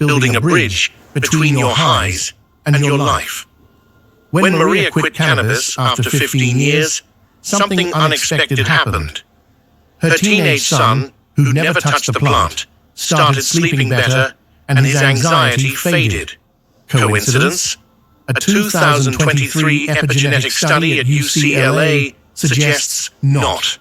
building a bridge between your highs and your life. When Maria quit cannabis after 15 years, something unexpected happened. Her teenage son, who'd never touched the plant, started sleeping better and his anxiety faded. Coincidence? A 2023 epigenetic study at UCLA suggests not.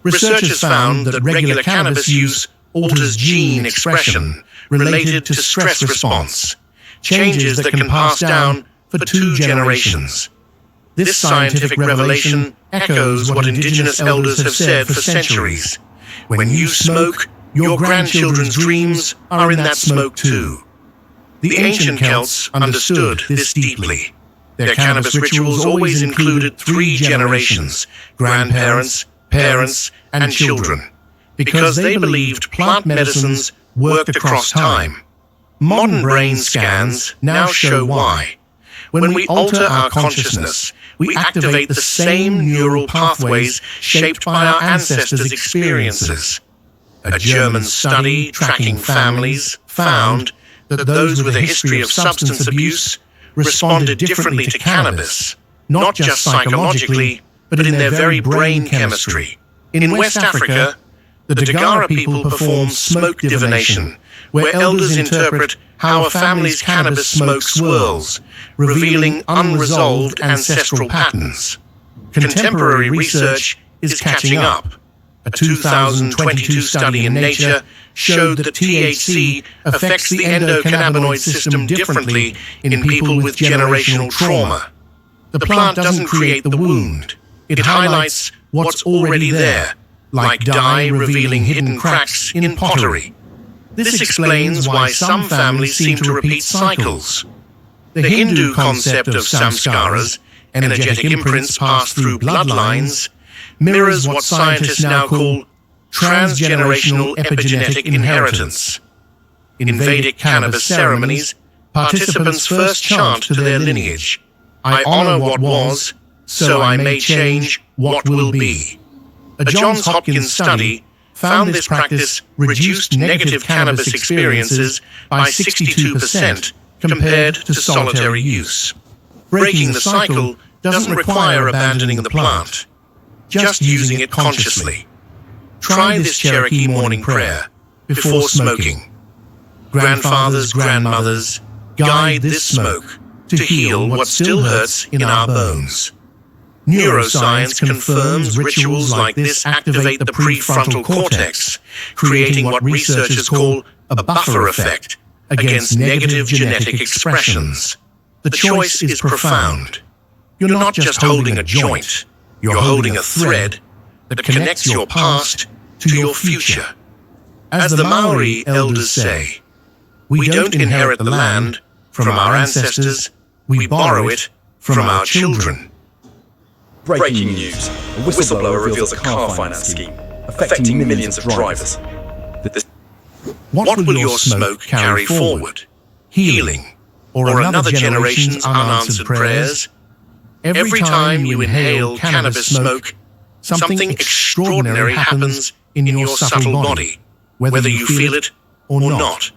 Researchers found that regular cannabis use alters gene expression related to stress response, changes that can pass down for 2 generations. This scientific revelation echoes what indigenous elders have said for centuries. When you smoke, your grandchildren's dreams are in that smoke too. The ancient Celts understood this deeply. Their cannabis rituals always included 3 generations: grandparents, parents, and children, because they believed plant medicines worked across time. Modern brain scans now show why. When we alter our consciousness, we activate the same neural pathways shaped by our ancestors' experiences. A German study tracking families found that those with a history of substance abuse responded differently to cannabis, not just psychologically, but in their very brain chemistry. In West Africa, the Dagara people perform smoke divination, where elders interpret how a family's cannabis smoke swirls, revealing unresolved ancestral patterns. Contemporary research is catching up. A 2022 study in Nature showed that THC affects the endocannabinoid system differently in people with generational trauma. The plant doesn't create the wound. It highlights what's already there, like dye revealing hidden cracks in pottery. This explains why some families seem to repeat cycles. The Hindu concept of samskaras, energetic imprints passed through bloodlines, mirrors what scientists now call transgenerational epigenetic inheritance. In Vedic cannabis ceremonies, participants first chant to their lineage, "I honor what was, so I may change what will be." A Johns Hopkins study found this practice reduced negative cannabis experiences by 62% compared to solitary use. Breaking the cycle doesn't require abandoning the plant, just using it consciously. Try this Cherokee morning prayer before smoking. Grandfathers, grandmothers, guide this smoke to heal what still hurts in our bones. Neuroscience confirms rituals like this activate the prefrontal cortex, creating what researchers call a buffer effect against negative genetic expressions. The choice is profound. You're not just holding a joint, you're holding a thread that connects your past to your future. As the Maori elders say, we don't inherit the land from our ancestors, we borrow it from our children. Breaking news. A whistleblower reveals a car finance scheme affecting millions of drivers. What will your smoke carry forward? Healing, or another generation's unanswered prayers? Every time you inhale cannabis smoke, something extraordinary happens in your subtle body, whether you feel it or not.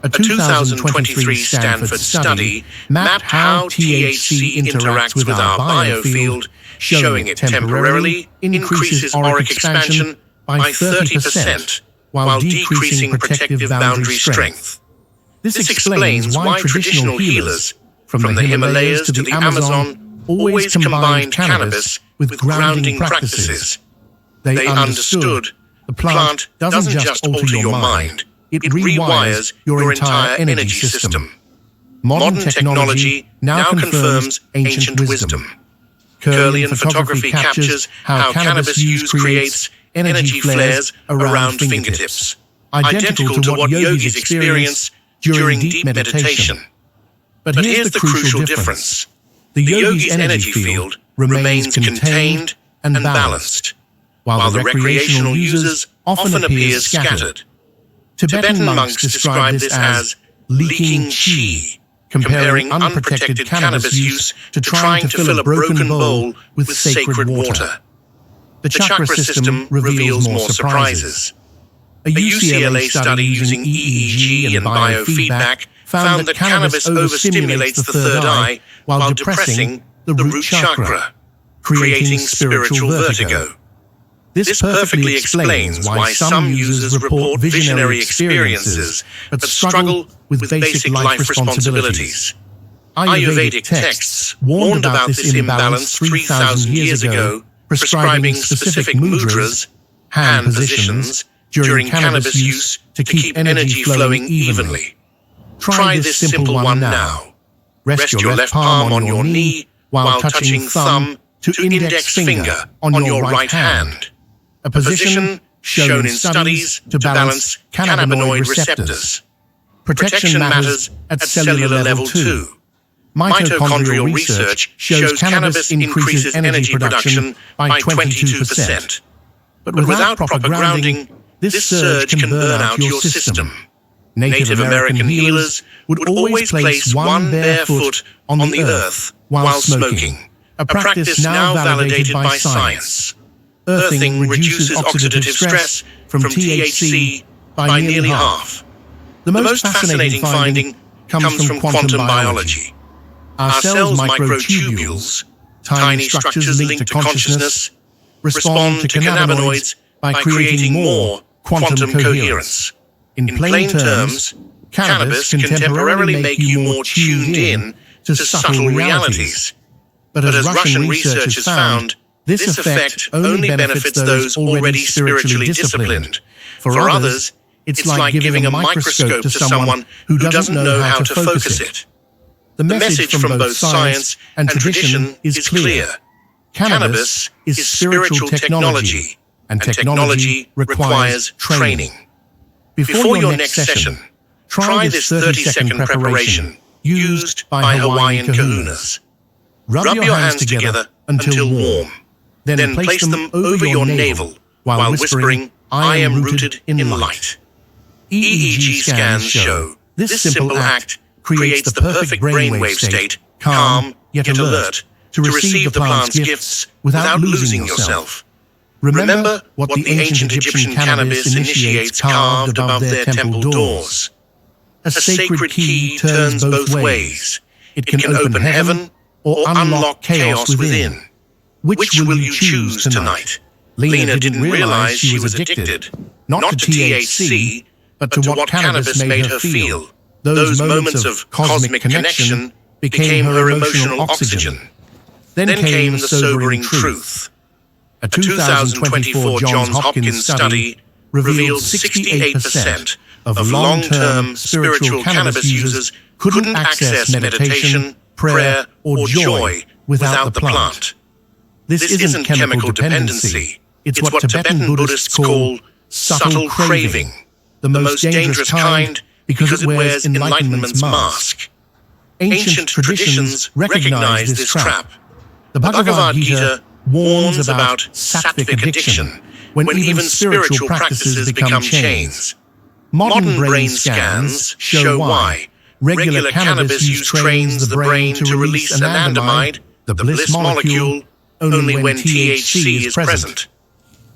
A 2023 Stanford study mapped how THC interacts with our biofield, showing it temporarily increases auric expansion by 30% while decreasing protective boundary strength. This explains why traditional healers, from the Himalayas to the Amazon, always combined cannabis with grounding practices. They understood the plant doesn't just alter your mind, it rewires your entire energy system. Modern technology now confirms ancient wisdom. Kirlian photography captures how cannabis use creates energy flares around fingertips, identical to what yogis experience during deep meditation. But here's the crucial difference. The yogi's energy field remains contained and balanced, while the recreational users often appear scattered. Tibetan monks describe this as leaking chi, comparing unprotected cannabis use to trying to fill a broken bowl with sacred water. The chakra system reveals more surprises. A UCLA study using EEG and biofeedback found that cannabis overstimulates the third eye while depressing the root chakra, creating spiritual vertigo. This perfectly explains why some users report visionary experiences but struggle with basic life responsibilities. Ayurvedic texts warned about this imbalance 3,000 years ago, prescribing specific mudras, hand positions, during cannabis use to keep energy flowing evenly. Try this simple one now. Rest your left palm on your knee while touching thumb to index finger on your right hand, a position shown in studies to balance cannabinoid receptors. Protection matters at cellular level too. Mitochondrial research shows cannabis increases energy production by 22%. But without proper grounding, this surge can burn out your system. Native American healers would always place one bare foot on the earth while smoking, a practice now validated by science. Earthing reduces oxidative stress from THC by nearly half. The most fascinating finding comes from quantum biology. Our cells' microtubules, tiny structures linked to consciousness, respond to cannabinoids by creating more quantum coherence. In plain terms, cannabis can temporarily make you more tuned in to subtle realities. But as Russian researchers found, this effect only benefits those already spiritually disciplined. For others, it's like giving a microscope to someone who doesn't know how to focus it. The message from both science and tradition is clear. Cannabis is spiritual technology, and technology requires training. Before your next session, try this 30-second preparation used by Hawaiian kahunas. Rub your hands together until warm. Then place them over your navel while whispering, "I am rooted in light." EEG scans show this simple act creates the perfect brainwave state, calm yet alert, to receive the plant's gifts without losing yourself. Remember what the ancient Egyptian cannabis initiates carved above their temple doors. A sacred key turns both ways. It can open heaven or unlock chaos within. Which will you choose tonight? Lena didn't realize she was addicted, not to THC, but to what cannabis made her feel. Those moments of cosmic connection became her emotional oxygen. Then came the sobering truth. A 2024 Johns Hopkins study revealed 68% of long-term spiritual cannabis users couldn't access meditation, prayer, or joy without the plant. This isn't chemical dependency. It's what Tibetan Buddhists call subtle craving, the most dangerous kind because it wears enlightenment's mask. Ancient traditions recognize this trap. The Bhagavad Gita warns about sattvic addiction, when even spiritual practices become chains. Modern brain scans show why. Regular cannabis use trains the brain to release anandamide, the bliss molecule, only when THC is present.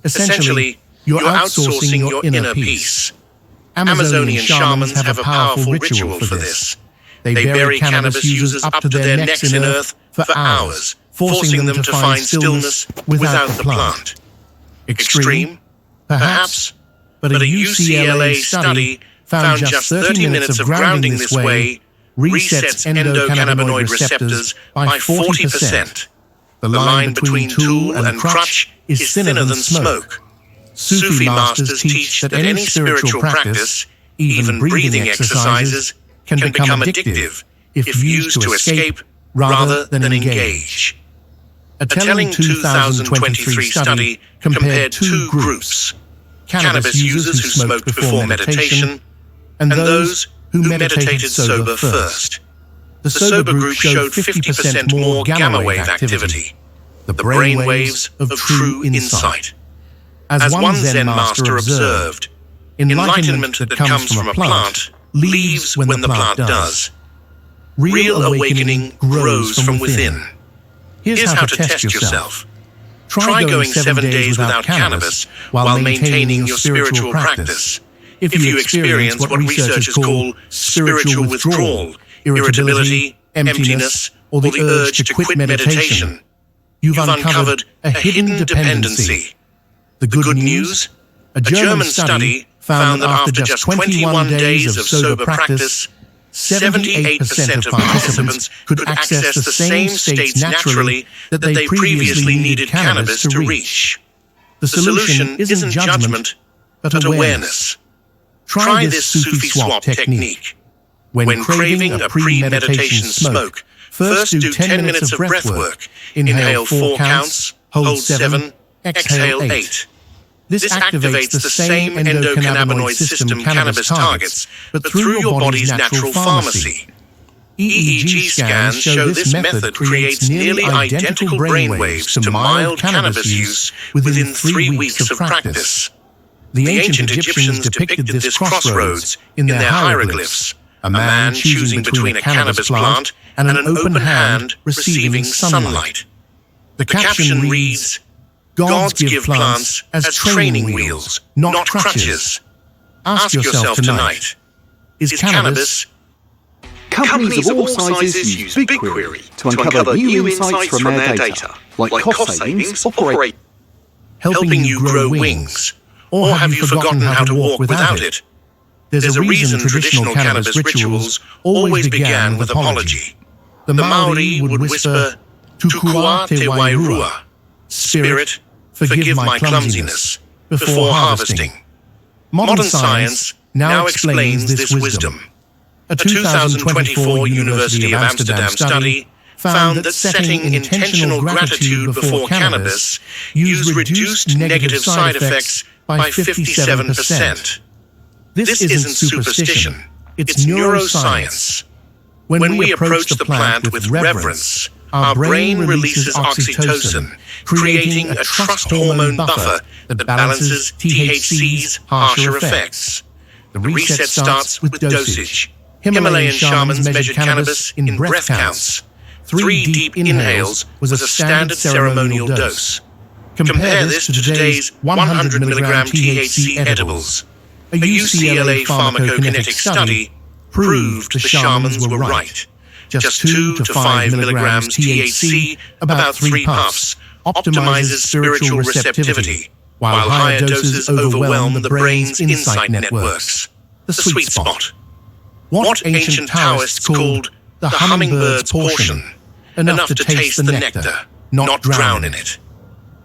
Essentially, you're outsourcing your inner peace. Amazonian shamans have a powerful ritual for this. They bury cannabis users up to their necks in earth for hours, forcing them to find stillness without the plant. Extreme? Perhaps, but a UCLA study found just 30 minutes of grounding this way resets endocannabinoid receptors by 40%. The line between tool and crutch is thinner than smoke. Sufi masters teach that any spiritual practice, even breathing exercises, can become addictive if used to escape rather than engage. A telling 2023 study compared two groups: cannabis users who smoked before meditation and those who meditated sober first. The sober group showed 50% more gamma wave activity, the brain waves of true insight. As one Zen master observed, enlightenment that comes from a plant leaves when the plant does. Real awakening grows from within. Here's how to test yourself. Try going 7 days without cannabis while maintaining your spiritual practice. If you experience what researchers call spiritual withdrawal, irritability, emptiness, or the urge to quit meditation, you've uncovered a hidden dependency. The good news? A German study found that after just 21 days of sober practice, 78% of participants could access the same states naturally that they previously needed cannabis to reach. The solution isn't judgment, but awareness. Try this Sufi swap technique. When craving a pre-meditation smoke, first do 10 minutes of breath work. Inhale 4 counts, hold 7, exhale 8. This activates the same endocannabinoid system cannabis targets, but through your body's natural pharmacy. EEG scans show this method creates nearly identical brainwaves to mild cannabis use within 3 weeks of practice. The ancient Egyptians depicted this crossroads in their hieroglyphs, a man choosing between a cannabis plant and an open hand receiving sunlight. The caption reads, "Gods give plants as training wheels, not crutches." Ask yourself tonight, is cannabis... Companies of all sizes use BigQuery to uncover new insights from their data, like cost savings, operate, helping you grow wings? Or have you forgotten how to walk without it? There's a reason traditional cannabis rituals always began with apology. The Maori would whisper, "Tukua te wairua," Spirit, forgive my clumsiness, before harvesting. Modern science now explains this wisdom. A 2024 University of Amsterdam study found that setting intentional gratitude before cannabis used reduced negative side effects by 57%. This isn't superstition, it's neuroscience. When we approach the plant with reverence, our brain releases oxytocin, creating a trust hormone buffer that balances THC's harsher effects. The reset starts with dosage. Himalayan shamans measured cannabis in breath counts. 3 deep inhales was a standard ceremonial dose. Compare this to today's 100 mg THC edibles. A UCLA pharmacokinetic study proved the shamans were right. Just 2 to 5 milligrams THC, about 3 puffs, optimizes spiritual receptivity, while higher doses overwhelm the brain's insight networks. The sweet spot. What ancient Taoists called the hummingbird's portion, enough to taste the nectar, not drown in it.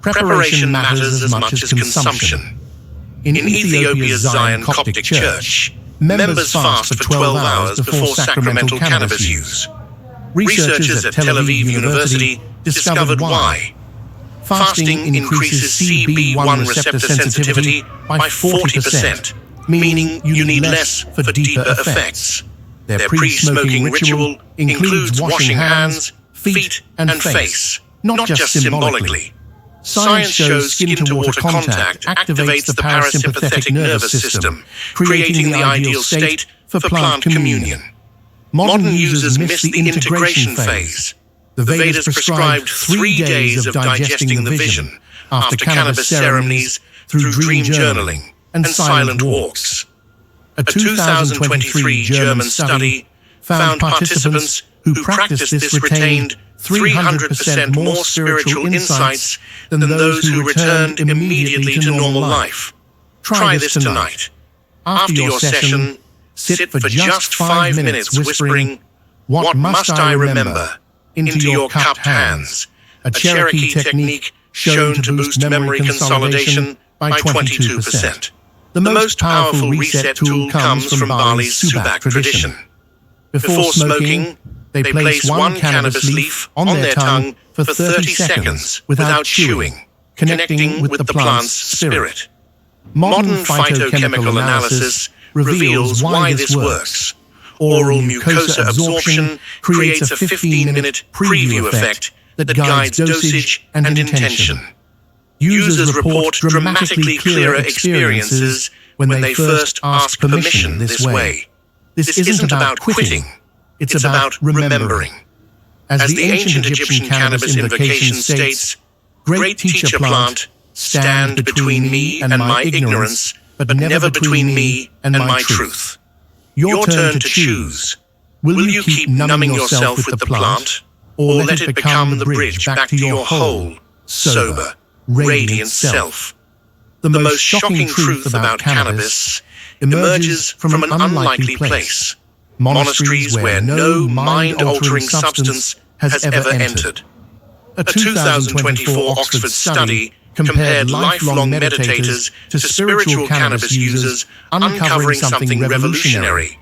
Preparation matters as much as consumption. In Ethiopia's Zion Coptic Church, members fast for 12 hours before sacramental cannabis use. Researchers at Tel Aviv University discovered why. Fasting increases CB1 receptor sensitivity by 40%, meaning you need less for deeper effects. Their pre-smoking ritual includes washing hands, feet, and face, not just symbolically. Science shows skin-to-water contact activates the parasympathetic nervous system, creating the ideal state for plant communion. Modern users miss the integration phase. The Vedas prescribed 3 days of digesting the vision after cannabis ceremonies through dream journaling and silent walks. A 2023 German study found participants who practiced this retained 300% more spiritual insights than those who returned immediately to normal life. Try this tonight. After your session, sit for just 5 minutes whispering, "What must I remember?" into your cupped hands, a Cherokee technique shown to boost memory consolidation by 22%. The most powerful reset tool comes from Bali's Subak tradition. Before smoking, they place 1 cannabis leaf on their tongue for 30 seconds without chewing, connecting with the plant's spirit. Modern phytochemical analysis reveals why this works. Oral mucosa absorption creates a 15-minute preview effect that guides dosage and intention. Users report dramatically clearer experiences when they first ask permission this way. This isn't about quitting, it's about remembering. As the ancient Egyptian cannabis invocation states, Great teacher plant, stand between me and my ignorance, but never between me and my truth. Your turn to choose. Will you keep numbing yourself with the plant, or let it become the bridge back to your whole, sober, radiant self? The most shocking truth about cannabis emerges from an unlikely place: monasteries where no mind-altering substance has ever entered. A 2024 Oxford study compared lifelong meditators to spiritual cannabis users, uncovering something revolutionary.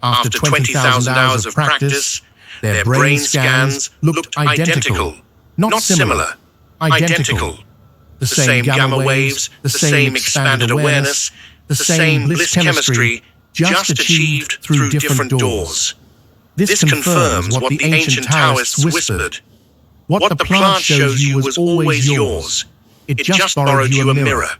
After 20,000 hours of practice, their brain scans looked identical, not similar, identical. The same gamma waves, the same expanded awareness, the same bliss chemistry, just achieved through different doors. This confirms what the ancient Taoists whispered. What the plant shows you was always yours. It just borrowed you a mirror.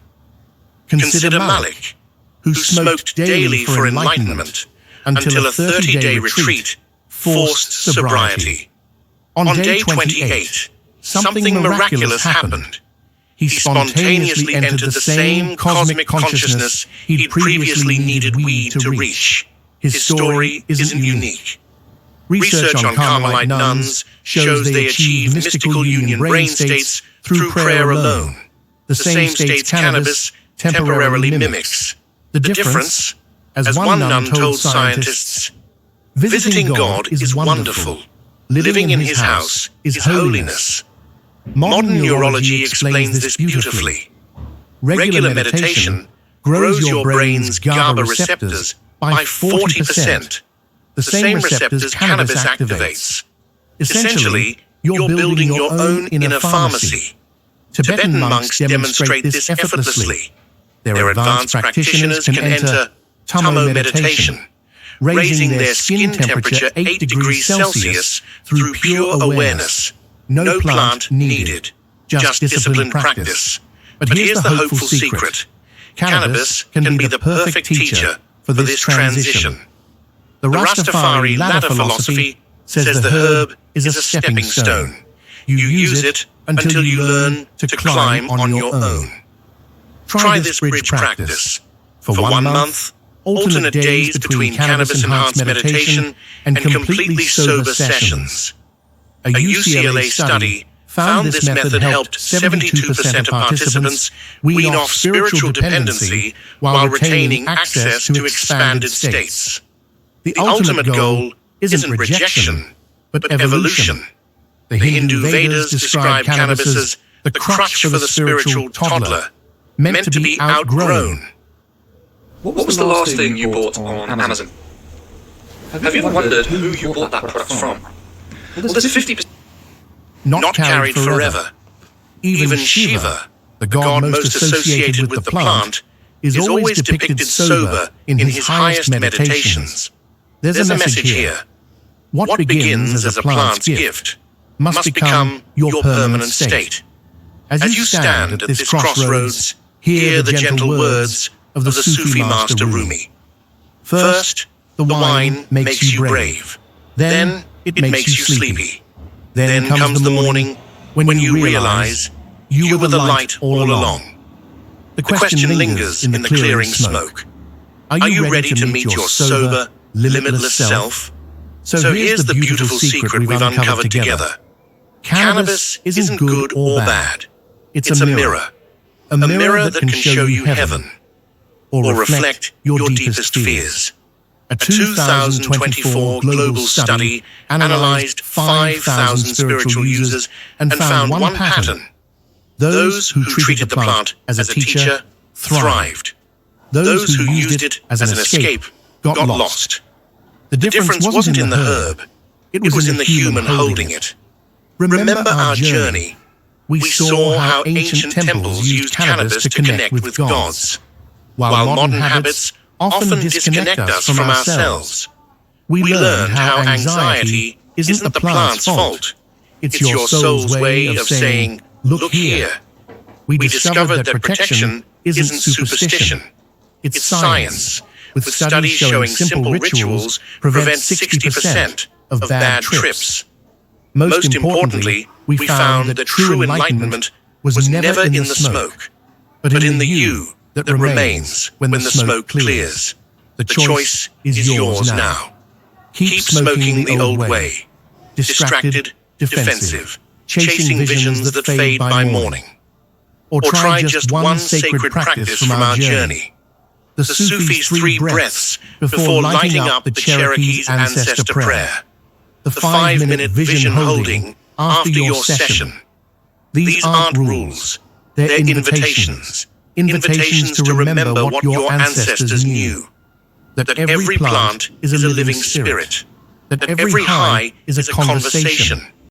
Consider Malik, who smoked daily for enlightenment until a 30-day retreat forced sobriety. On day 28, something miraculous happened. He spontaneously entered the same cosmic consciousness he'd previously needed weed to reach. His story isn't unique. Research on Carmelite nuns shows they achieve mystical union brain states through prayer alone, the same states cannabis temporarily mimics. The difference, as one nun told scientists, visiting God is wonderful. Living in his house is holiness. Modern neurology explains this beautifully. Regular meditation grows your brain's GABA receptors by 40%, the same receptors cannabis activates. Essentially, you're building your own inner pharmacy. Tibetan monks demonstrate this effortlessly. Their advanced practitioners can enter Tamo meditation, raising their skin temperature 8 degrees Celsius through pure awareness. No plant needed, just disciplined practice. But here's the hopeful secret. Cannabis can be the perfect teacher for this transition. The Rastafari ladder philosophy says the herb is a stepping stone. You use it until you learn to climb on your own. Try this bridge practice. For 1 month, alternate days between cannabis-enhanced meditation and completely sober sessions. A UCLA study found this method helped 72% of participants wean off spiritual dependency while retaining access to expanded states. The ultimate goal isn't rejection, but evolution. The Hindu Vedas describe cannabis as the crutch for the spiritual toddler, meant to be outgrown. What was the last thing you bought on Amazon? Have you ever wondered who you bought that product from? Well, there's 50% not carried forever. Even Shiva, the god most associated with the plant, is always depicted sober in his highest meditations. There's a message here. What begins as a plant's gift must become your permanent state. As you stand at this crossroads, hear the gentle words of the Sufi master Rumi. First, the wine makes you brave. Then, it makes you sleepy. Then comes the morning when you realize you were the light all along. The question lingers in the clearing smoke. Are you ready to meet your sober, limitless self? So here's the beautiful secret we've uncovered together. Cannabis isn't good or bad. It's a mirror. A mirror that can show you heaven, or reflect your deepest fears. A 2024 global study analyzed 5,000 spiritual users and found one pattern. Those who treated the plant as a teacher thrived. Those who used it as an escape got lost. The difference wasn't in the herb. It was in the human holding it. Remember our journey. We saw how ancient temples used cannabis to connect with gods, while modern habits often disconnect us from ourselves. We learned how anxiety isn't the plant's fault. It's your soul's way of saying, look here. We discovered that protection isn't superstition. It's science, with studies showing simple rituals prevent 60% of bad trips. Most importantly, we found that true enlightenment was never in the smoke, but in the you that remains when the smoke clears. The choice is yours now. Keep smoking the old way, distracted, defensive, chasing visions that fade by morning. Or try just one sacred practice from our journey. The Sufi's 3 breaths before lighting up the Cherokee's ancestor prayer. The 5-minute vision holding after your session. These aren't rules, they're invitations. Invitations to remember what your ancestors knew. That every plant is a living spirit. That every high is a conversation.